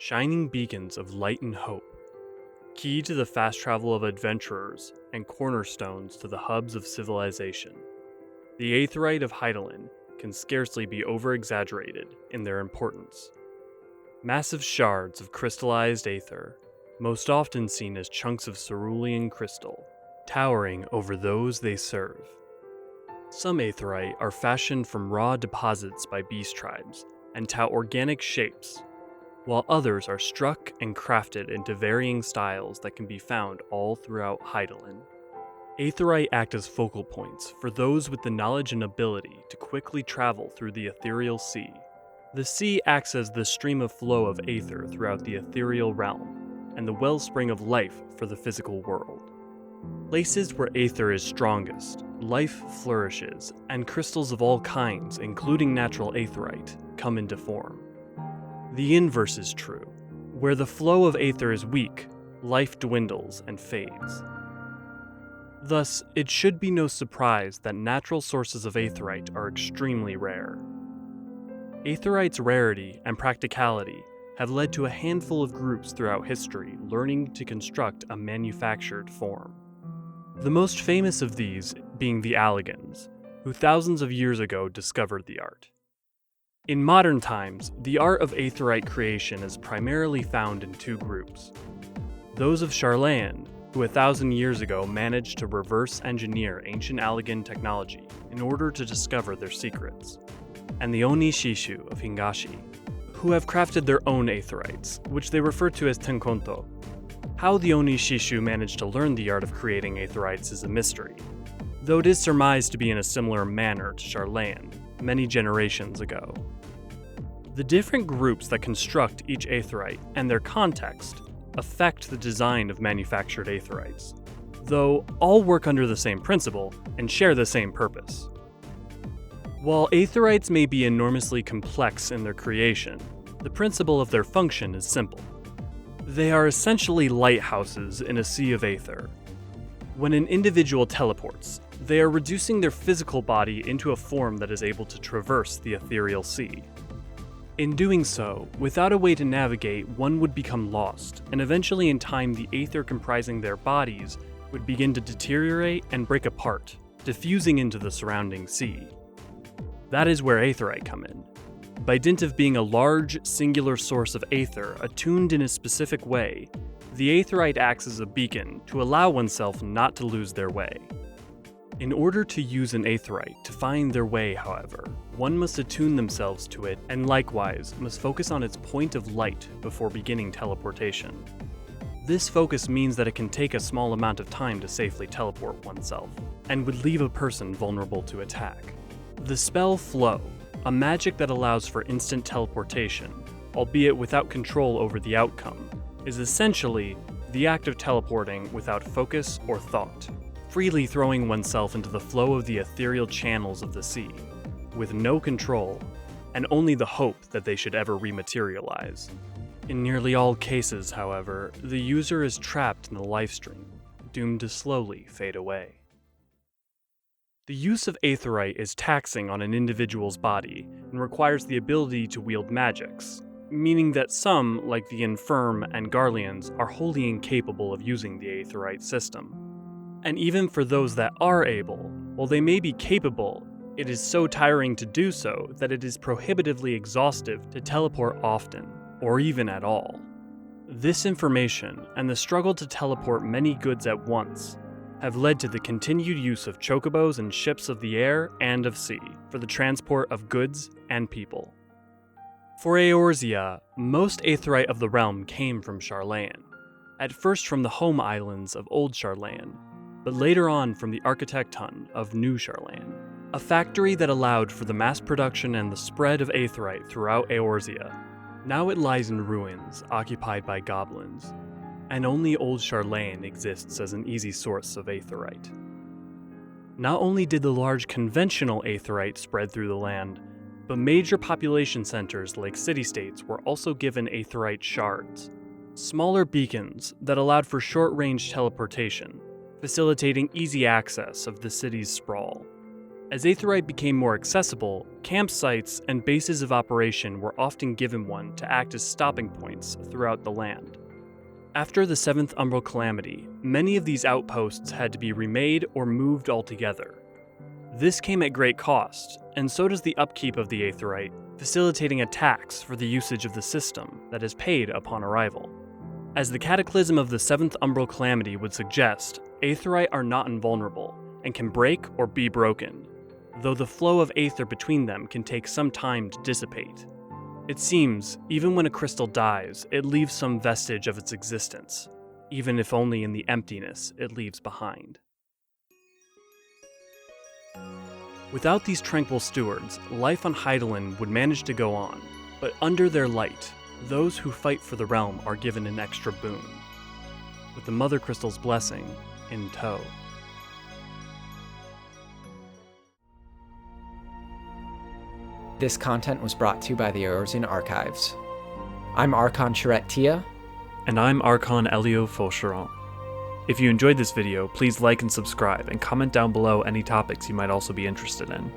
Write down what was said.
shining beacons of light and hope, key to the fast travel of adventurers and cornerstones to the hubs of civilization. The Aetheryte of Hydaelyn can scarcely be over-exaggerated in their importance. Massive shards of crystallized aether, most often seen as chunks of cerulean crystal, towering over those they serve. Some Aetheryte are fashioned from raw deposits by beast tribes and tout organic shapes, while others are struck and crafted into varying styles that can be found all throughout Hydaelyn. Aetheryte act as focal points for those with the knowledge and ability to quickly travel through the ethereal sea. The sea acts as the stream of flow of aether throughout the ethereal realm, and the wellspring of life for the physical world. Places where aether is strongest, life flourishes, and crystals of all kinds, including natural aetheryte, come into form. The inverse is true. Where the flow of aether is weak, life dwindles and fades. Thus, it should be no surprise that natural sources of aetheryte are extremely rare. Aetheryte's rarity and practicality have led to a handful of groups throughout history learning to construct a manufactured form. The most famous of these being the Alligans, who thousands of years ago discovered the art. In modern times, the art of aetheryte creation is primarily found in two groups. Those of Sharlayan, who 1,000 years ago managed to reverse engineer ancient Allagan technology in order to discover their secrets, and the Oni Shishu of Hingashi, who have crafted their own aetherytes, which they refer to as tenkonto. How the Oni Shishu managed to learn the art of creating aetherytes is a mystery, though it is surmised to be in a similar manner to Sharlayan, many generations ago. The different groups that construct each aetheryte and their context affect the design of manufactured aetherytes, though all work under the same principle and share the same purpose. While aetherytes may be enormously complex in their creation, the principle of their function is simple. They are essentially lighthouses in a sea of aether. When an individual teleports, they are reducing their physical body into a form that is able to traverse the ethereal sea. In doing so, without a way to navigate, one would become lost, and eventually in time the aether comprising their bodies would begin to deteriorate and break apart, diffusing into the surrounding sea. That is where aetheryte come in. By dint of being a large, singular source of aether attuned in a specific way, the aetheryte acts as a beacon to allow oneself not to lose their way. In order to use an aetheryte to find their way, however, one must attune themselves to it and likewise must focus on its point of light before beginning teleportation. This focus means that it can take a small amount of time to safely teleport oneself, and would leave a person vulnerable to attack. The spell Flow, a magic that allows for instant teleportation, albeit without control over the outcome, is essentially the act of teleporting without focus or thought, freely throwing oneself into the flow of the ethereal channels of the sea, with no control, and only the hope that they should ever rematerialize. In nearly all cases, however, the user is trapped in the lifestream, doomed to slowly fade away. The use of aetheryte is taxing on an individual's body and requires the ability to wield magics, meaning that some, like the infirm and Garleans, are wholly incapable of using the aetheryte system. And even for those that are able, while they may be capable, it is so tiring to do so that it is prohibitively exhaustive to teleport often, or even at all. This information, and the struggle to teleport many goods at once, have led to the continued use of chocobos and ships of the air and of sea for the transport of goods and people. For Eorzea, most aetheryte of the realm came from Sharlayan, at first from the home islands of Old Sharlayan, but later on from the Architecton of New Sharlayan, a factory that allowed for the mass production and the spread of aetheryte throughout Eorzea. Now it lies in ruins, occupied by goblins, and only Old Sharlayan exists as an easy source of aetheryte. Not only did the large conventional aetheryte spread through the land, but major population centers like city-states were also given aetheryte shards, smaller beacons that allowed for short-range teleportation, facilitating easy access of the city's sprawl. As Aetheryte became more accessible, campsites and bases of operation were often given one to act as stopping points throughout the land. After the 7th Umbral Calamity, many of these outposts had to be remade or moved altogether. This came at great cost, and so does the upkeep of the Aetheryte, facilitating a tax for the usage of the system that is paid upon arrival. As the cataclysm of the 7th Umbral Calamity would suggest, Aetheryte are not invulnerable, and can break or be broken, though the flow of aether between them can take some time to dissipate. It seems, even when a crystal dies, it leaves some vestige of its existence, even if only in the emptiness it leaves behind. Without these tranquil stewards, life on Hydaelyn would manage to go on, but under their light, those who fight for the realm are given an extra boon, with the Mother Crystal's blessing in tow. This content was brought to you by the Eorzean Archives. I'm Archon Charette Tia. And I'm Archon Elio Faucheron. If you enjoyed this video, please like and subscribe, and comment down below any topics you might also be interested in.